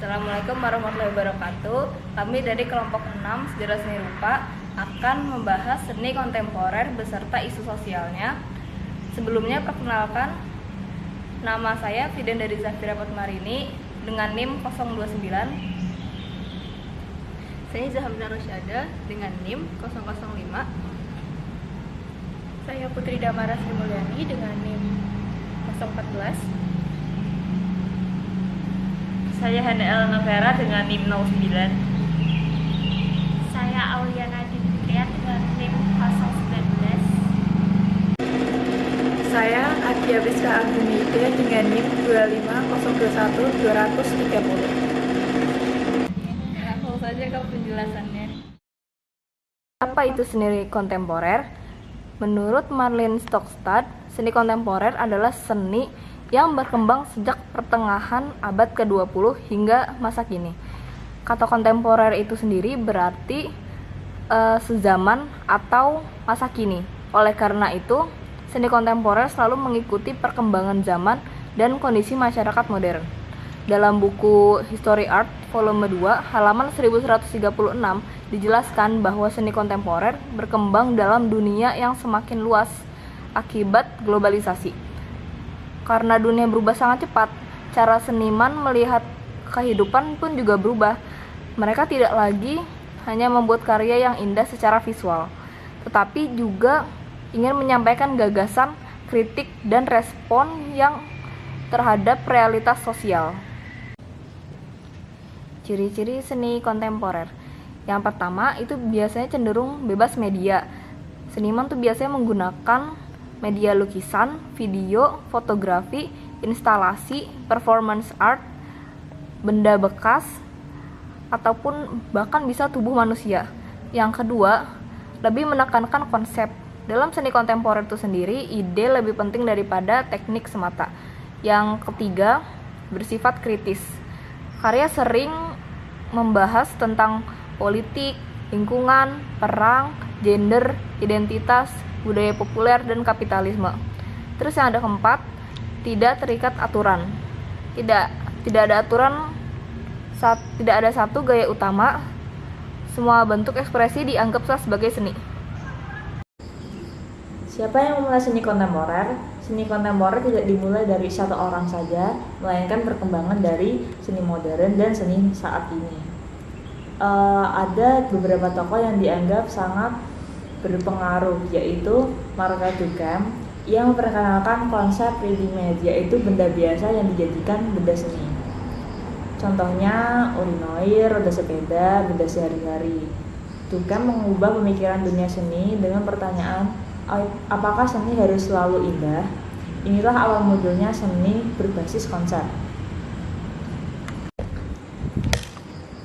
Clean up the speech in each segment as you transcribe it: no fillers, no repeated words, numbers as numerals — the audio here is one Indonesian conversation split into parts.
Assalamualaikum warahmatullahi wabarakatuh. Kami dari kelompok 6 Sejarah Seni Rupa akan membahas seni kontemporer beserta isu sosialnya. Sebelumnya perkenalkan, nama saya Fiden dari Zafira Fatmarini dengan NIM 029. Saya Zahamna Rosyada dengan NIM 005. Saya Putri Damara Sri Mulyani dengan NIM 014. Saya Hana Novera dengan NIM 09. Saya Auliana Fitria dengan NIM 019. Saya Adia Biska Agumide dengan NIM 2501230. Langsung saja ke penjelasannya. Apa itu seni kontemporer? Menurut Marlene Stokstad, seni kontemporer adalah seni yang berkembang sejak pertengahan abad ke-20 hingga masa kini. Kata kontemporer itu sendiri berarti sezaman atau masa kini. Oleh karena itu, seni kontemporer selalu mengikuti perkembangan zaman dan kondisi masyarakat modern. Dalam buku History Art volume 2 halaman 1136 dijelaskan bahwa seni kontemporer berkembang dalam dunia yang semakin luas akibat globalisasi. Karena dunia berubah sangat cepat, cara seniman melihat kehidupan pun juga berubah. Mereka tidak lagi hanya membuat karya yang indah secara visual, tetapi juga ingin menyampaikan gagasan, kritik, dan respon yang terhadap realitas sosial. Ciri-ciri seni kontemporer. Yang pertama, itu biasanya cenderung bebas media. Seniman tuh biasanya menggunakan media lukisan, video, fotografi, instalasi, performance art, benda bekas, ataupun bahkan bisa tubuh manusia. Yang kedua, lebih menekankan konsep. Dalam seni kontemporer itu sendiri, ide lebih penting daripada teknik semata. Yang ketiga, bersifat kritis. Karya sering membahas tentang politik, lingkungan, perang, gender, identitas, budaya populer, dan kapitalisme. Terus yang ada keempat, tidak terikat aturan. Tidak ada aturan, tidak ada satu gaya utama. Semua bentuk ekspresi dianggap sah sebagai seni. Siapa yang memulai seni kontemporer? Seni kontemporer tidak dimulai dari satu orang saja, melainkan perkembangan dari seni modern dan seni saat ini. Ada beberapa tokoh yang dianggap sangat berpengaruh, yaitu Marcel Duchamp yang memperkenalkan konsep ready-made, yaitu benda biasa yang dijadikan benda seni. Contohnya urinoir, roda sepeda, benda sehari-hari. Duchamp mengubah pemikiran dunia seni dengan pertanyaan, apakah seni harus selalu indah? Inilah awal munculnya seni berbasis konsep.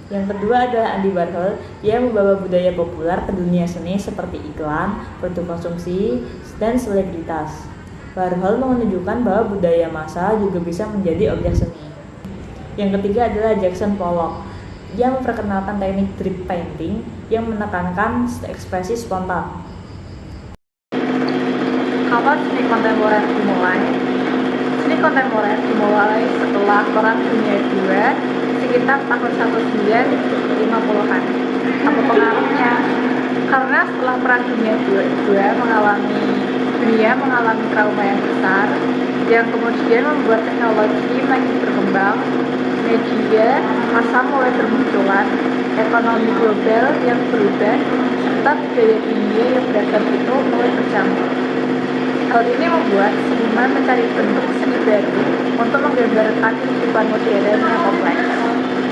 Yang kedua adalah Andy Warhol yang membawa budaya populer ke dunia seni seperti iklan, produk konsumsi, dan selebritas. Warhol menunjukkan bahwa budaya massal juga bisa menjadi objek seni. Yang ketiga adalah Jackson Pollock yang memperkenalkan teknik drip painting yang menekankan ekspresi spontan. Kapan seni kontemporer dimulai? Seni kontemporer dimulai setelah Perang Dunia II sekitar tahun 1950-an. Apa pengaruhnya? Karena setelah Perang Dunia II dunia mengalami trauma yang besar, yang kemudian membuat teknologi makin berkembang, media massa mulai bermunculan, ekonomi global yang berubah, serta budaya dunia yang beragam itu mulai bercampur. Hal ini membuat seniman mencari bentuk seni baru untuk menggambarkan kehidupan modern yang kompleks.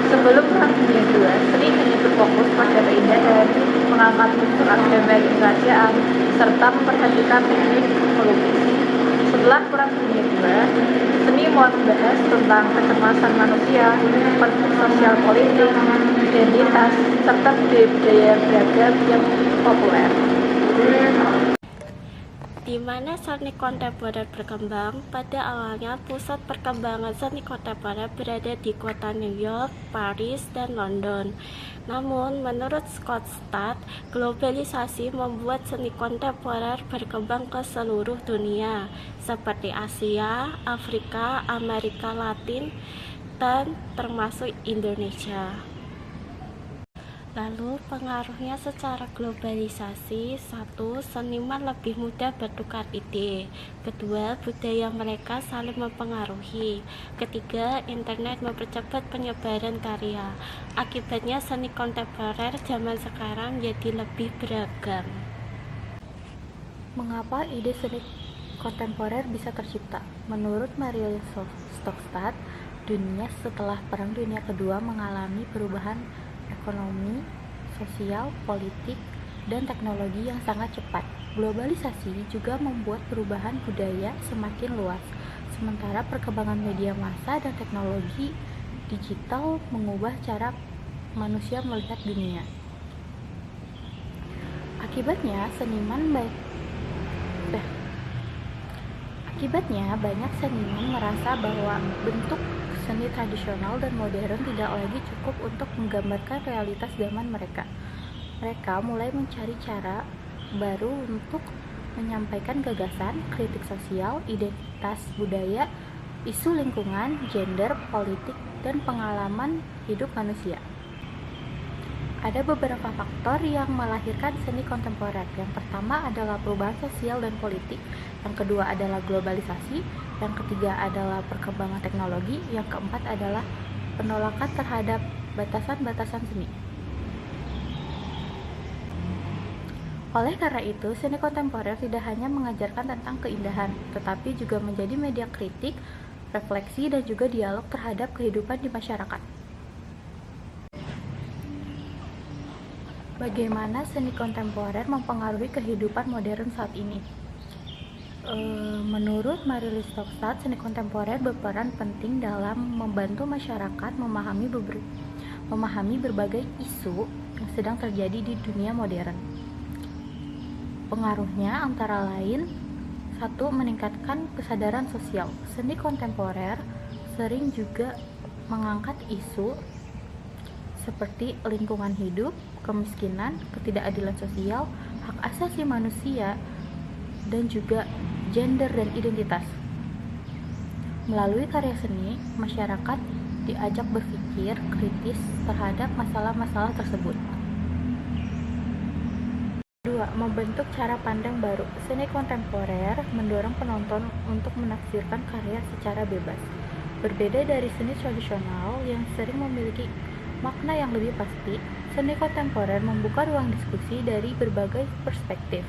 Sebelum Perang Dunia II, seni hanya berfokus pada keindahan, mengangkat unsur agama dan kerajaan, serta memperhatikan teknik melukis. Setelah Perang Dunia II, seni mulai membahas tentang kecemasan manusia, konflik sosial politik, identitas, serta budaya-budaya beragam yang populer. Di mana seni kontemporer berkembang? Pada awalnya, pusat perkembangan seni kontemporer berada di kota New York, Paris, dan London. Namun, menurut Stokstad, globalisasi membuat seni kontemporer berkembang ke seluruh dunia, seperti Asia, Afrika, Amerika Latin, lautan termasuk Indonesia. Lalu pengaruhnya secara globalisasi. 1. Seniman lebih mudah bertukar ide. 2. Budaya mereka saling mempengaruhi. 3. Internet mempercepat penyebaran karya. Akibatnya seni kontemporer zaman sekarang jadi lebih beragam. Mengapa ide seni kontemporer bisa tercipta? Menurut Marie Stokstad, dunia setelah Perang Dunia Kedua mengalami perubahan ekonomi, sosial, politik, dan teknologi yang sangat cepat. Globalisasi juga membuat perubahan budaya semakin luas, sementara perkembangan media massa dan teknologi digital mengubah cara manusia melihat dunia. Akibatnya, banyak seniman merasa bahwa bentuk seni tradisional dan modern tidak lagi cukup untuk menggambarkan realitas zaman mereka. Mereka mulai mencari cara baru untuk menyampaikan gagasan, kritik sosial, identitas budaya, isu lingkungan, gender, politik, dan pengalaman hidup manusia. Ada beberapa faktor yang melahirkan seni kontemporer. Yang pertama adalah perubahan sosial dan politik, yang kedua adalah globalisasi, yang ketiga adalah perkembangan teknologi, yang keempat adalah penolakan terhadap batasan-batasan seni. Oleh karena itu, seni kontemporer tidak hanya mengajarkan tentang keindahan, tetapi juga menjadi media kritik, refleksi, dan juga dialog terhadap kehidupan di masyarakat. Bagaimana seni kontemporer mempengaruhi kehidupan modern saat ini? Menurut Marie Stokstad, seni kontemporer berperan penting dalam membantu masyarakat memahami berbagai isu yang sedang terjadi di dunia modern. Pengaruhnya antara lain: 1. Meningkatkan kesadaran sosial. Seni kontemporer sering juga mengangkat isu seperti lingkungan hidup, kemiskinan, ketidakadilan sosial, hak asasi manusia, dan juga gender dan identitas. Melalui karya seni, masyarakat diajak berpikir kritis terhadap masalah-masalah tersebut. 2. Membentuk cara pandang baru. Seni kontemporer mendorong penonton untuk menafsirkan karya secara bebas. Berbeda dari seni tradisional yang sering memiliki makna yang lebih pasti, seni kontemporer membuka ruang diskusi dari berbagai perspektif.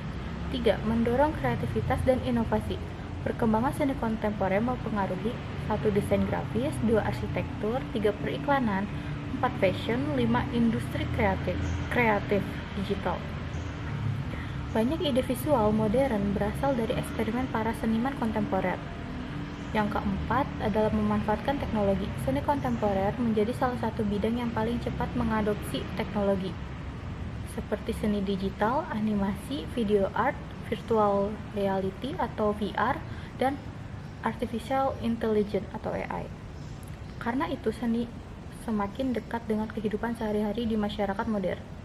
3. Mendorong kreativitas dan inovasi. Perkembangan seni kontemporer mempengaruhi 1. Desain grafis, 2. Arsitektur, 3. Periklanan, 4. Fashion, 5. Industri kreatif digital. Banyak ide visual modern berasal dari eksperimen para seniman kontemporer. Yang keempat adalah memanfaatkan teknologi. Seni kontemporer menjadi salah satu bidang yang paling cepat mengadopsi teknologi, seperti seni digital, animasi, video art, virtual reality atau VR, dan artificial intelligence atau AI. Karena itu, seni semakin dekat dengan kehidupan sehari-hari di masyarakat modern.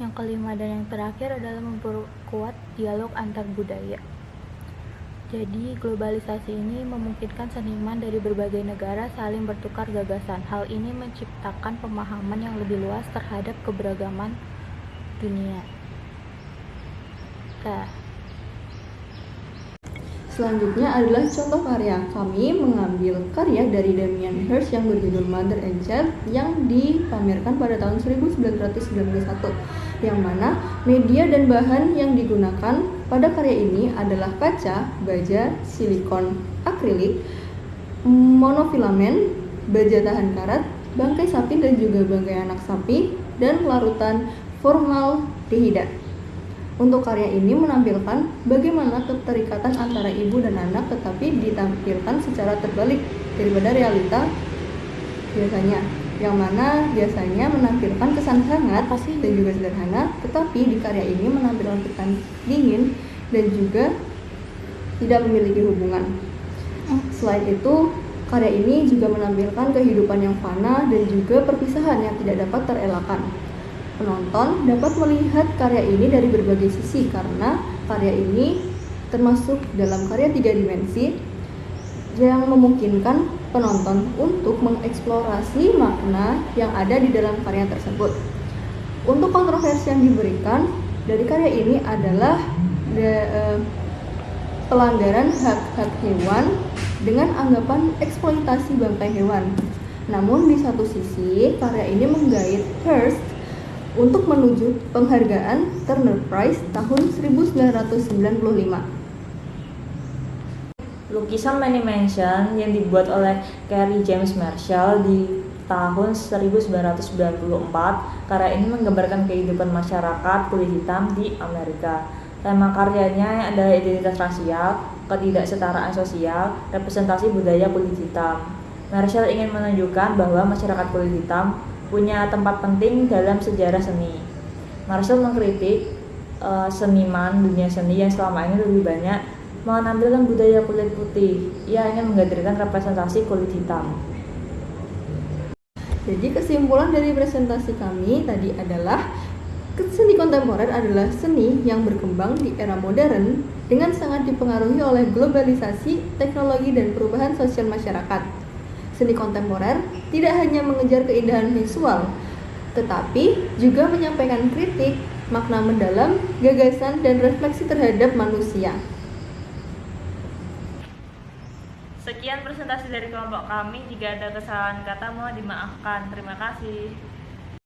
Yang kelima dan yang terakhir adalah memperkuat dialog antar budaya. Jadi, globalisasi ini memungkinkan seniman dari berbagai negara saling bertukar gagasan. Hal ini menciptakan pemahaman yang lebih luas terhadap keberagaman dunia. Selanjutnya adalah contoh karya. Kami mengambil karya dari Damien Hirst yang berjudul Mother and Child yang dipamerkan pada tahun 1991, yang mana media dan bahan yang digunakan pada karya ini adalah kaca, baja, silikon, akrilik, monofilamen, baja tahan karat, bangkai sapi dan juga bangkai anak sapi, dan larutan formaldehida. Untuk karya ini menampilkan bagaimana keterikatan antara ibu dan anak, tetapi ditampilkan secara terbalik daripada realita biasanya, yang mana biasanya menampilkan kesan hangat dan juga sederhana, tetapi di karya ini menampilkan kesan dingin dan juga tidak memiliki hubungan. Selain itu, karya ini juga menampilkan kehidupan yang fana dan juga perpisahan yang tidak dapat terelakkan. Penonton dapat melihat karya ini dari berbagai sisi karena karya ini termasuk dalam karya 3 dimensi yang memungkinkan penonton untuk mengeksplorasi makna yang ada di dalam karya tersebut. Untuk kontroversi yang diberikan dari karya ini adalah pelanggaran hak-hak hewan dengan anggapan eksploitasi bangkai hewan. Namun di satu sisi, karya ini menggait Hearst untuk menuju penghargaan Turner Prize tahun 1995. Lukisan Many Mansion yang dibuat oleh Kerry James Marshall di tahun 1994, karya ini menggambarkan kehidupan masyarakat kulit hitam di Amerika. Tema karyanya adalah identitas rasial, ketidaksetaraan sosial, representasi budaya kulit hitam. Marshall ingin menunjukkan bahwa masyarakat kulit hitam punya tempat penting dalam sejarah seni. Marshall mengkritik seniman dunia seni yang selama ini lebih banyak menampilkan budaya kulit putih. Ia ingin menghadirkan representasi kulit hitam. Jadi kesimpulan dari presentasi kami tadi adalah seni kontemporer adalah seni yang berkembang di era modern dengan sangat dipengaruhi oleh globalisasi, teknologi, dan perubahan sosial masyarakat. Seni kontemporer tidak hanya mengejar keindahan visual, tetapi juga menyampaikan kritik, makna mendalam, gagasan, dan refleksi terhadap manusia. Sekian presentasi dari kelompok kami. Jika ada kesalahan kata mohon dimaafkan. Terima kasih.